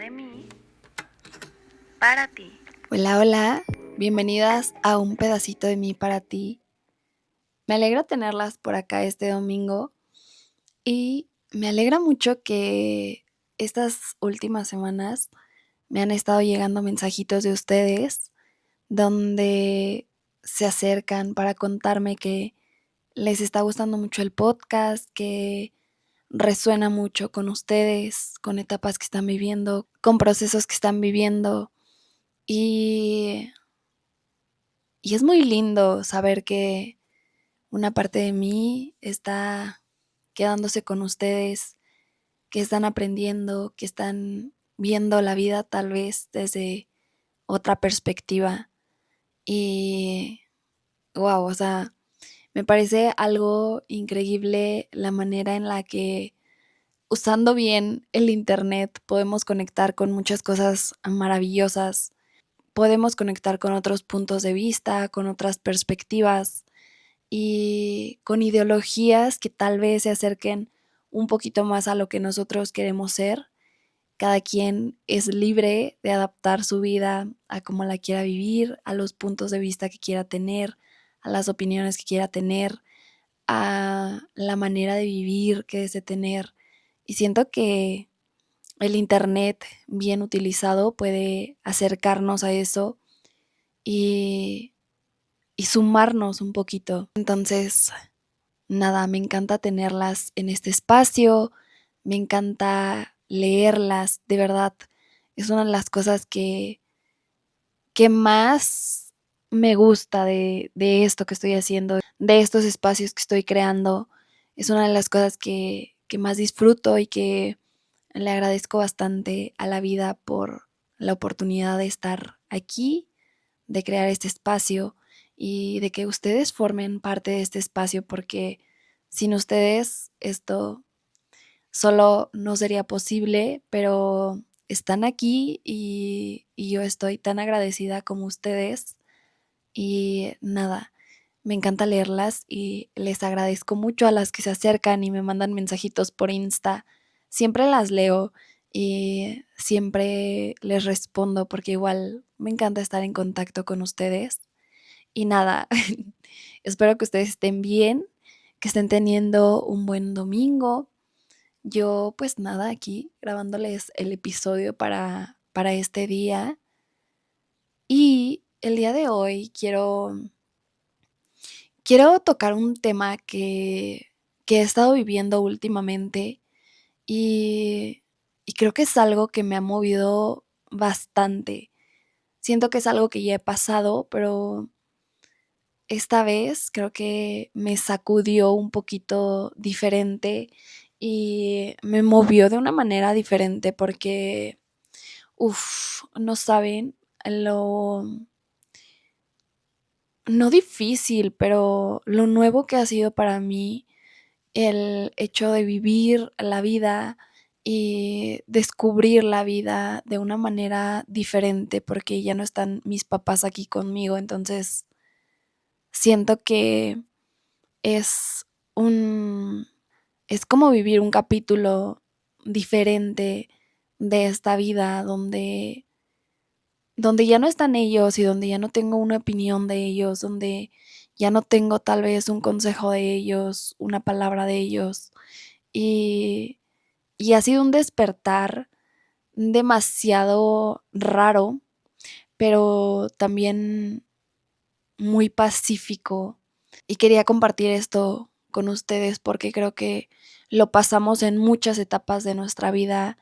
de mí para ti. Hola, hola, bienvenidas a un pedacito de mí para ti. Me alegra tenerlas por acá este domingo y me alegra mucho que estas últimas semanas me han estado llegando mensajitos de ustedes donde se acercan para contarme que les está gustando mucho el podcast, que resuena mucho con ustedes, con etapas que están viviendo, con procesos que están viviendo y Y es muy lindo saber que una parte de mí está quedándose con ustedes, que están aprendiendo, que están viendo la vida tal vez desde otra perspectiva. Y wow, o sea, me parece algo increíble la manera en la que usando bien el internet podemos conectar con muchas cosas maravillosas, podemos conectar con otros puntos de vista, con otras perspectivas y con ideologías que tal vez se acerquen un poquito más a lo que nosotros queremos ser. Cada quien es libre de adaptar su vida a cómo la quiera vivir, a los puntos de vista que quiera tener, a las opiniones que quiera tener, a la manera de vivir que desee tener. Y siento que el Internet bien utilizado puede acercarnos a eso y, y sumarnos un poquito. Entonces, nada, me encanta tenerlas en este espacio, me encanta leerlas, de verdad, es una de las cosas que más me gusta de esto que estoy haciendo, de estos espacios que estoy creando, es una de las cosas que más disfruto y que le agradezco bastante a la vida por la oportunidad de estar aquí, de crear este espacio y de que ustedes formen parte de este espacio porque sin ustedes esto solo no sería posible, pero están aquí y yo estoy tan agradecida como ustedes y nada, me encanta leerlas y les agradezco mucho a las que se acercan y me mandan mensajitos por Insta. Siempre las leo y siempre les respondo porque igual me encanta estar en contacto con ustedes. Y nada, espero que ustedes estén bien, que estén teniendo un buen domingo. Yo pues nada, aquí grabándoles el episodio para este día. Y el día de hoy quiero tocar un tema que he estado viviendo últimamente y creo que es algo que me ha movido bastante. Siento que es algo que ya he pasado, pero esta vez creo que me sacudió un poquito diferente y me movió de una manera diferente porque, no saben lo, no difícil, pero lo nuevo que ha sido para mí el hecho de vivir la vida y descubrir la vida de una manera diferente porque ya no están mis papás aquí conmigo, entonces siento que es un es como vivir un capítulo diferente de esta vida donde ya no están ellos y donde ya no tengo una opinión de ellos, donde ya no tengo tal vez un consejo de ellos, una palabra de ellos. Y, y ha sido un despertar demasiado raro, pero también muy pacífico. Y quería compartir esto con ustedes porque creo que lo pasamos en muchas etapas de nuestra vida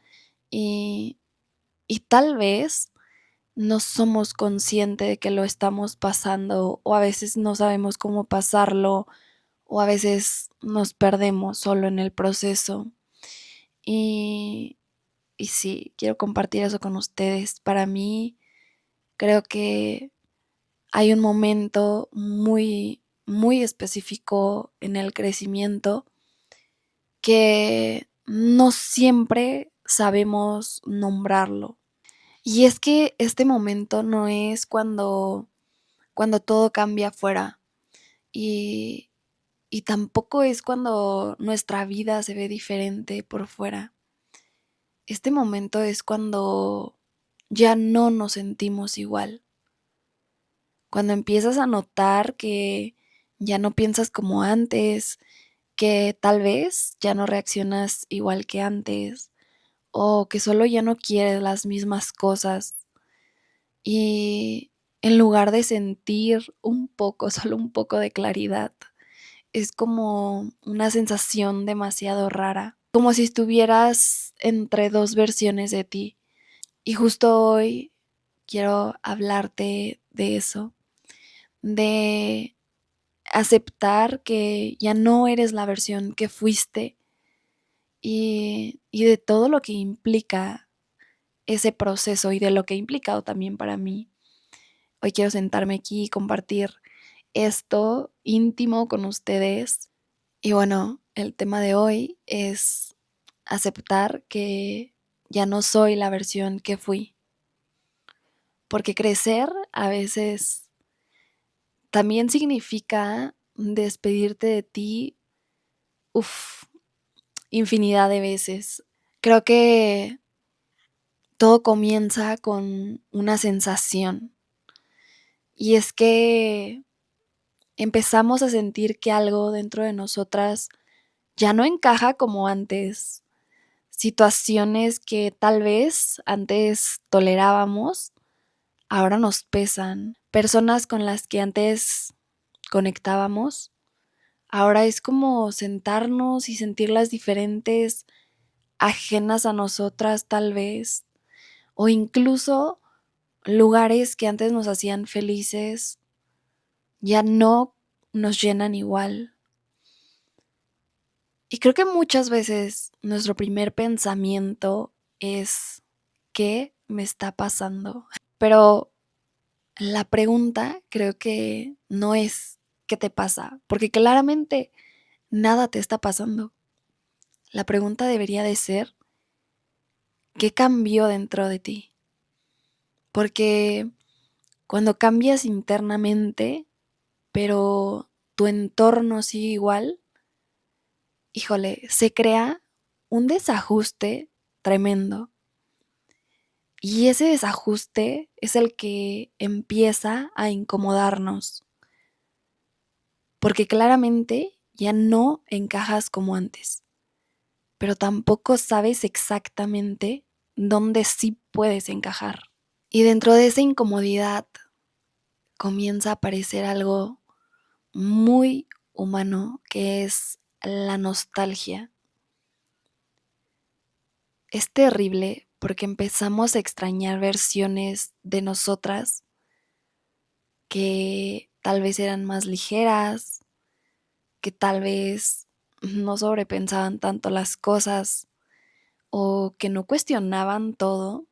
y, y tal vez no somos conscientes de que lo estamos pasando o a veces no sabemos cómo pasarlo o a veces nos perdemos solo en el proceso. Y, y sí, quiero compartir eso con ustedes. Para mí creo que hay un momento muy, muy específico en el crecimiento que no siempre sabemos nombrarlo. Y es que este momento no es cuando todo cambia afuera y, y tampoco es cuando nuestra vida se ve diferente por fuera. este momento es cuando ya no nos sentimos igual. Cuando empiezas a notar que ya no piensas como antes, que tal vez ya no reaccionas igual que antes, o que solo ya no quieres las mismas cosas. Y en lugar de sentir un poco, solo un poco de claridad, es como una sensación demasiado rara, como si estuvieras entre dos versiones de ti. Y justo hoy quiero hablarte de eso, de aceptar que ya no eres la versión que fuiste y de todo lo que implica ese proceso y de lo que ha implicado también para mí. Hoy quiero sentarme aquí y compartir esto íntimo con ustedes. Y bueno, el tema de hoy es aceptar que ya no soy la versión que fui. Porque crecer a veces también significa despedirte de ti, uff, infinidad de veces. Creo que todo comienza con una sensación. Y es que empezamos a sentir que algo dentro de nosotras ya no encaja como antes. Situaciones que tal vez antes tolerábamos, ahora nos pesan. Personas con las que antes conectábamos, ahora es como sentarnos y sentirlas diferentes, ajenas a nosotras tal vez, o incluso lugares que antes nos hacían felices, ya no nos llenan igual. Y creo que muchas veces nuestro primer pensamiento es, ¿qué me está pasando? Pero la pregunta creo que no es ¿qué te pasa? Porque claramente nada te está pasando. La pregunta debería de ser ¿qué cambió dentro de ti? Porque cuando cambias internamente, pero tu entorno sigue igual, híjole, se crea un desajuste tremendo. Y ese desajuste es el que empieza a incomodarnos, porque claramente ya no encajas como antes, pero tampoco sabes exactamente dónde sí puedes encajar. Y dentro de esa incomodidad comienza a aparecer algo muy humano, que es la nostalgia. Es terrible porque empezamos a extrañar versiones de nosotras que tal vez eran más ligeras, que tal vez no sobrepensaban tanto las cosas o que no cuestionaban todo.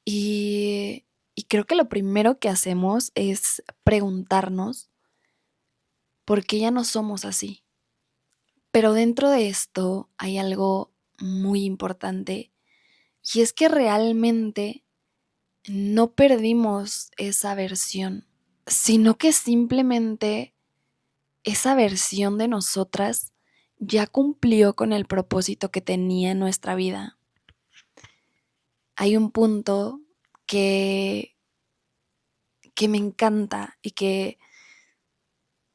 Y creo que lo primero que hacemos es preguntarnos por qué ya no somos así. Pero dentro de esto hay algo muy importante y es que realmente no perdimos esa versión, sino que simplemente esa versión de nosotras ya cumplió con el propósito que tenía en nuestra vida. Hay un punto que, que me encanta y que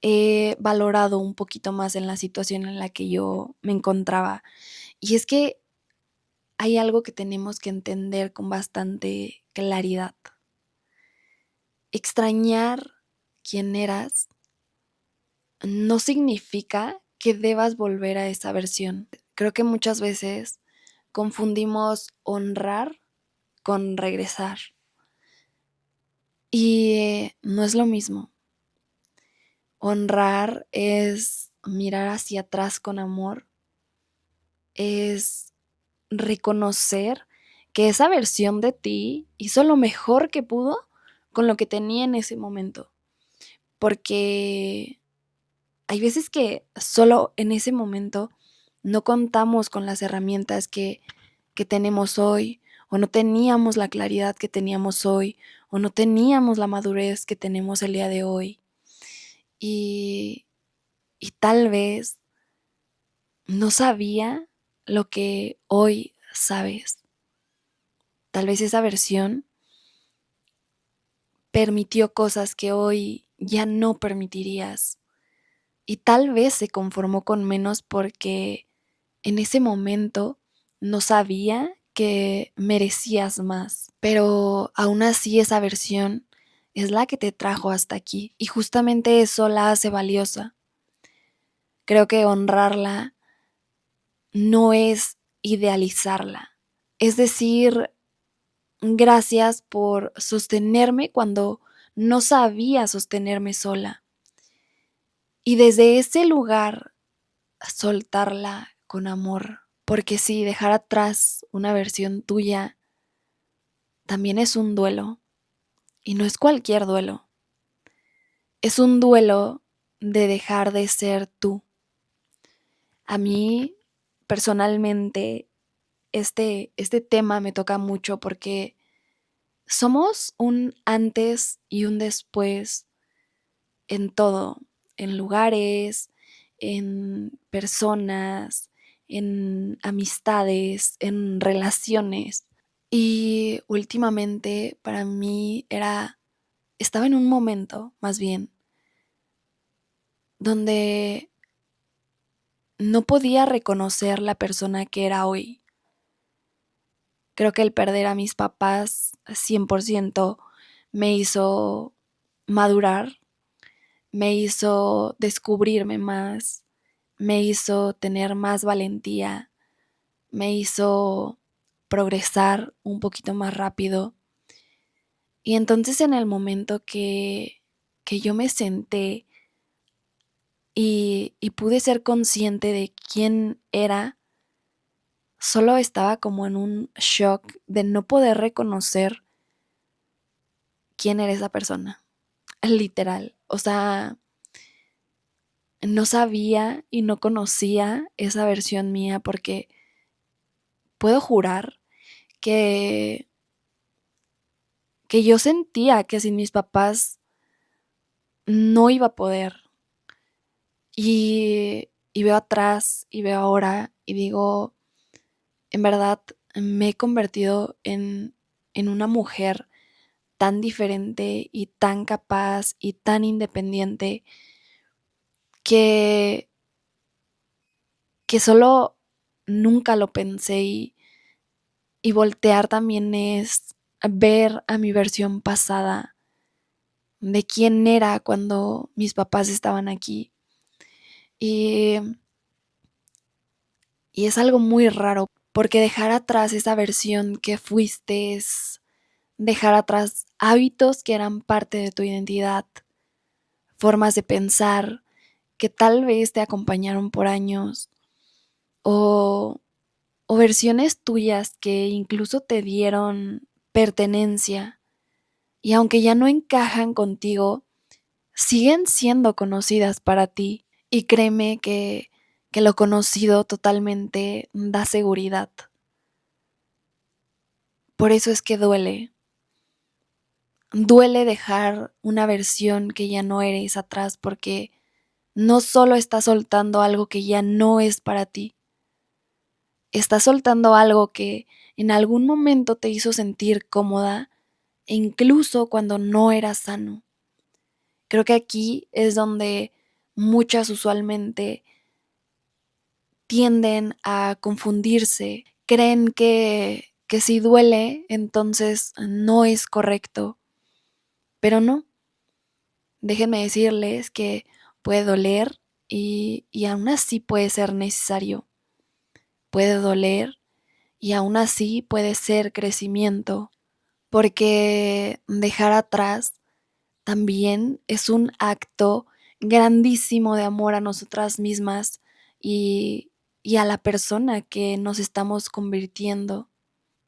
he valorado un poquito más en la situación en la que yo me encontraba. Y es que hay algo que tenemos que entender con bastante claridad. Extrañar quién eras no significa que debas volver a esa versión. Creo que muchas veces confundimos honrar con regresar. Y no es lo mismo. Honrar es mirar hacia atrás con amor, es reconocer que esa versión de ti hizo lo mejor que pudo con lo que tenía en ese momento. Porque hay veces que solo en ese momento no contamos con las herramientas que tenemos hoy, o no teníamos la claridad que teníamos hoy, o no teníamos la madurez que tenemos el día de hoy. Y, y tal vez no sabía lo que hoy ¿sabes? Tal vez esa versión permitió cosas que hoy ya no permitirías. Y tal vez se conformó con menos porque en ese momento no sabía que merecías más. Pero aún así esa versión es la que te trajo hasta aquí. Y justamente eso la hace valiosa. Creo que honrarla no es idealizarla. Es decir, gracias por sostenerme cuando no sabía sostenerme sola. Y desde ese lugar, soltarla con amor. Porque sí, dejar atrás una versión tuya también es un duelo. Y no es cualquier duelo. Es un duelo de dejar de ser tú. A mí, personalmente, este tema me toca mucho porque somos un antes y un después en todo, en lugares, en personas, en amistades, en relaciones. Y últimamente para mí estaba en un momento, más bien, donde no podía reconocer la persona que era hoy. Creo que el perder a mis papás 100% me hizo madurar, me hizo descubrirme más, me hizo tener más valentía, me hizo progresar un poquito más rápido. Y entonces en el momento que yo me senté y pude ser consciente de quién era, solo estaba como en un shock de no poder reconocer quién era esa persona, literal. O sea, no sabía y no conocía esa versión mía porque puedo jurar que, que yo sentía que sin mis papás no iba a poder. Y veo atrás y veo ahora y digo, en verdad me he convertido en una mujer tan diferente y tan capaz y tan independiente que, que solo nunca lo pensé y voltear también es ver a mi versión pasada de quién era cuando mis papás estaban aquí. Y, y es algo muy raro porque dejar atrás esa versión que fuiste es dejar atrás hábitos que eran parte de tu identidad, formas de pensar que tal vez te acompañaron por años o, o versiones tuyas que incluso te dieron pertenencia y aunque ya no encajan contigo, siguen siendo conocidas para ti y créeme que lo conocido totalmente da seguridad. Por eso es que duele dejar una versión que ya no eres atrás porque no solo estás soltando algo que ya no es para ti, estás soltando algo que en algún momento te hizo sentir cómoda e incluso cuando no era sano. Creo que aquí es donde muchas usualmente tienden a confundirse, creen que si duele, entonces no es correcto, pero no. Déjenme decirles que puede doler y aún así puede ser necesario. Puede doler y aún así puede ser crecimiento, porque dejar atrás también es un acto grandísimo de amor a nosotras mismas y a la persona que nos estamos convirtiendo.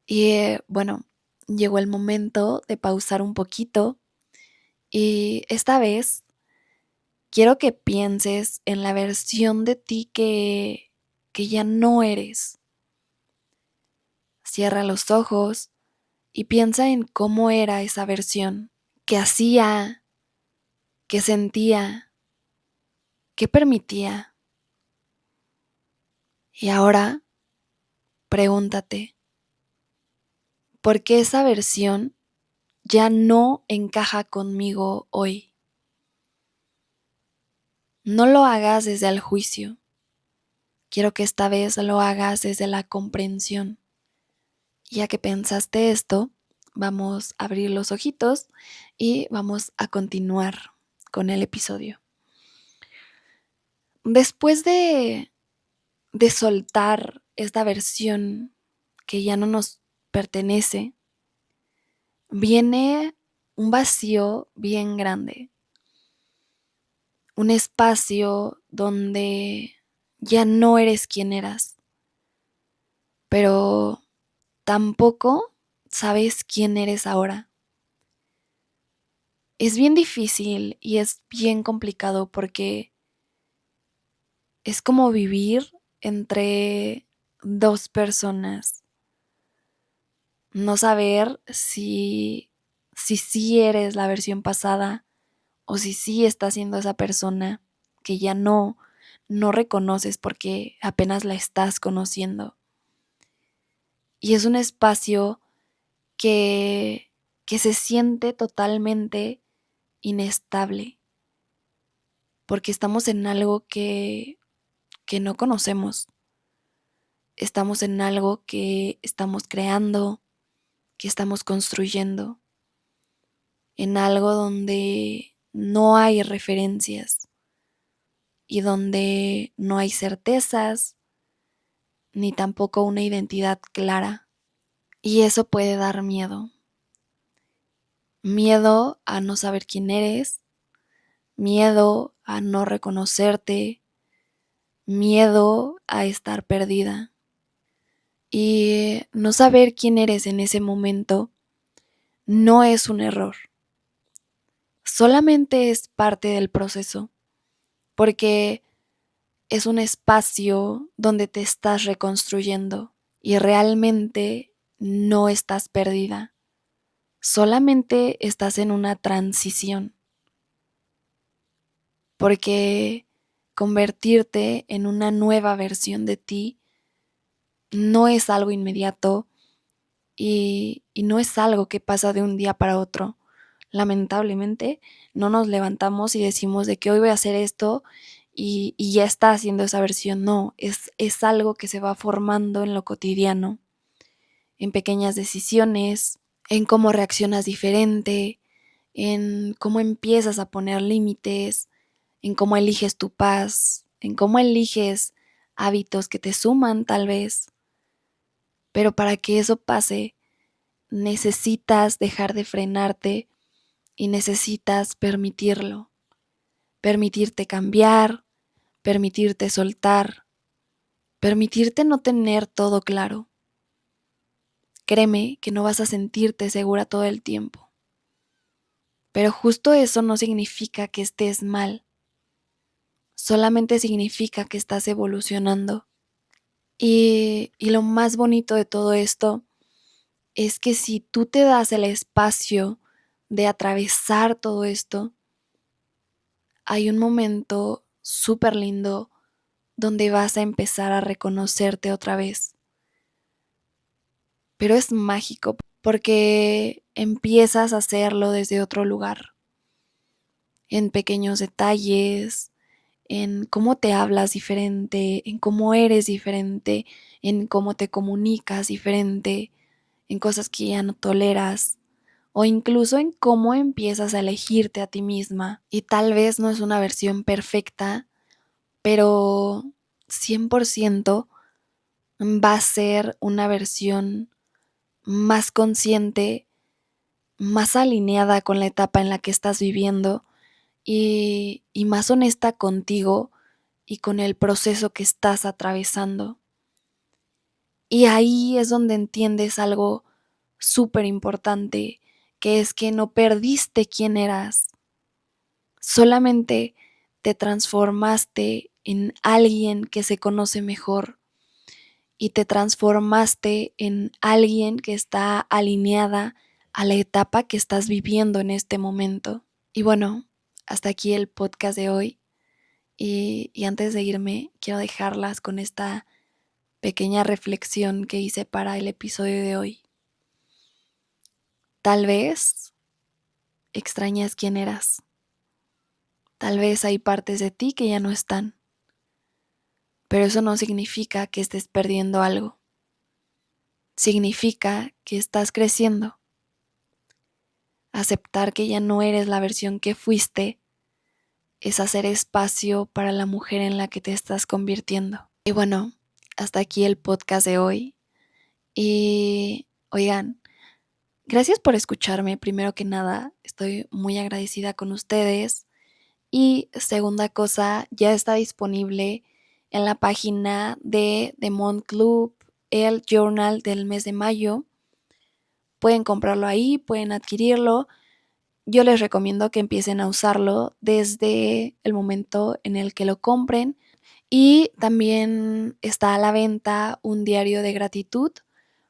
Y bueno, llegó el momento de pausar un poquito y esta vez quiero que pienses en la versión de ti que ya no eres. Cierra los ojos y piensa en cómo era esa versión, qué hacía, qué sentía, qué permitía. Y ahora pregúntate, porque esa versión ya no encaja conmigo hoy. No lo hagas desde el juicio. Quiero que esta vez lo hagas desde la comprensión. Ya que pensaste esto, vamos a abrir los ojitos y vamos a continuar con el episodio. Después de soltar esta versión que ya no nos pertenece, viene un vacío bien grande. Un espacio donde ya no eres quien eras, pero tampoco sabes quién eres ahora. Es bien difícil y es bien complicado porque es como vivir entre dos personas. No saber si sí eres la versión pasada o si sí estás siendo esa persona que ya no reconoces porque apenas la estás conociendo. Y es un espacio que, que se siente totalmente inestable porque estamos en algo que no conocemos. Estamos en algo que estamos creando, que estamos construyendo, en algo donde no hay referencias y donde no hay certezas ni tampoco una identidad clara. Y eso puede dar miedo. Miedo a no saber quién eres, miedo a no reconocerte, miedo a estar perdida. Y no saber quién eres en ese momento no es un error. Solamente es parte del proceso, porque es un espacio donde te estás reconstruyendo y realmente no estás perdida. Solamente estás en una transición, porque convertirte en una nueva versión de ti no es algo inmediato y no es algo que pasa de un día para otro. Lamentablemente, no nos levantamos y decimos de que hoy voy a hacer esto y ya está haciendo esa versión. No, es algo que se va formando en lo cotidiano, en pequeñas decisiones, en cómo reaccionas diferente, en cómo empiezas a poner límites, en cómo eliges tu paz, en cómo eliges hábitos que te suman tal vez. Pero para que eso pase, necesitas dejar de frenarte y necesitas permitirlo. Permitirte cambiar, permitirte soltar, permitirte no tener todo claro. Créeme que no vas a sentirte segura todo el tiempo. Pero justo eso no significa que estés mal. Solamente significa que estás evolucionando. Y lo más bonito de todo esto es que si tú te das el espacio de atravesar todo esto, hay un momento súper lindo donde vas a empezar a reconocerte otra vez. Pero es mágico porque empiezas a hacerlo desde otro lugar, en pequeños detalles, en cómo te hablas diferente, en cómo eres diferente, en cómo te comunicas diferente, en cosas que ya no toleras o incluso en cómo empiezas a elegirte a ti misma. Y tal vez no es una versión perfecta, pero 100% va a ser una versión más consciente, más alineada con la etapa en la que estás viviendo y más honesta contigo y con el proceso que estás atravesando. Y ahí es donde entiendes algo súper importante, que es que no perdiste quién eras, solamente te transformaste en alguien que se conoce mejor y te transformaste en alguien que está alineada a la etapa que estás viviendo en este momento. Y bueno, hasta aquí el podcast de hoy. Y antes de irme, quiero dejarlas con esta pequeña reflexión que hice para el episodio de hoy. Tal vez extrañas quién eras. Tal vez hay partes de ti que ya no están. Pero eso no significa que estés perdiendo algo. Significa que estás creciendo. Aceptar que ya no eres la versión que fuiste es hacer espacio para la mujer en la que te estás convirtiendo. Y bueno, hasta aquí el podcast de hoy. Y oigan, gracias por escucharme. Primero que nada, estoy muy agradecida con ustedes. Y segunda cosa, ya está disponible en la página de The Month Club el journal del mes de mayo. Pueden comprarlo ahí, pueden adquirirlo. Yo les recomiendo que empiecen a usarlo desde el momento en el que lo compren. Y también está a la venta un diario de gratitud,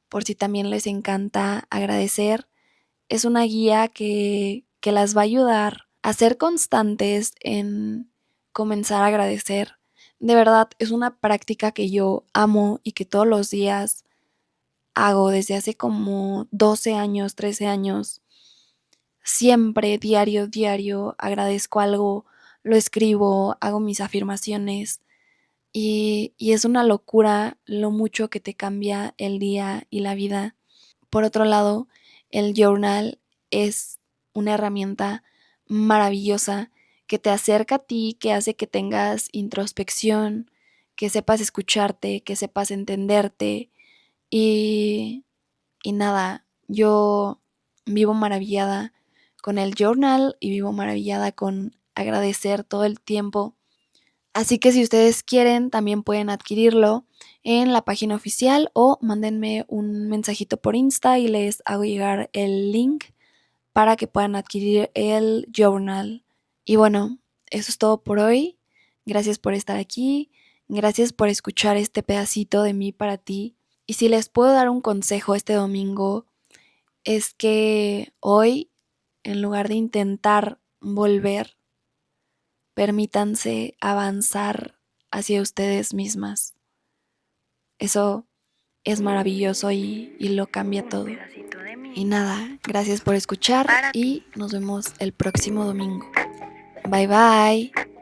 por si también les encanta agradecer. Es una guía que las va a ayudar a ser constantes en comenzar a agradecer. De verdad, es una práctica que yo amo y que todos los días hago desde hace como 12 años, 13 años. Siempre, diario, agradezco algo, lo escribo, hago mis afirmaciones y es una locura lo mucho que te cambia el día y la vida. Por otro lado, el journal es una herramienta maravillosa que te acerca a ti, que hace que tengas introspección, que sepas escucharte, que sepas entenderte y, y nada, yo vivo maravillada con el journal y vivo maravillada con agradecer todo el tiempo. Así que si ustedes quieren, también pueden adquirirlo en la página oficial o mándenme un mensajito por Insta y les hago llegar el link para que puedan adquirir el journal. Y bueno, eso es todo por hoy. Gracias por estar aquí. Gracias por escuchar este pedacito de mí para ti. Y si les puedo dar un consejo este domingo, es que hoy, en lugar de intentar volver, permítanse avanzar hacia ustedes mismas. Eso es maravilloso y lo cambia todo. Pedacito de mí Y nada, gracias por escuchar para ti. y nos vemos el próximo domingo. Bye bye.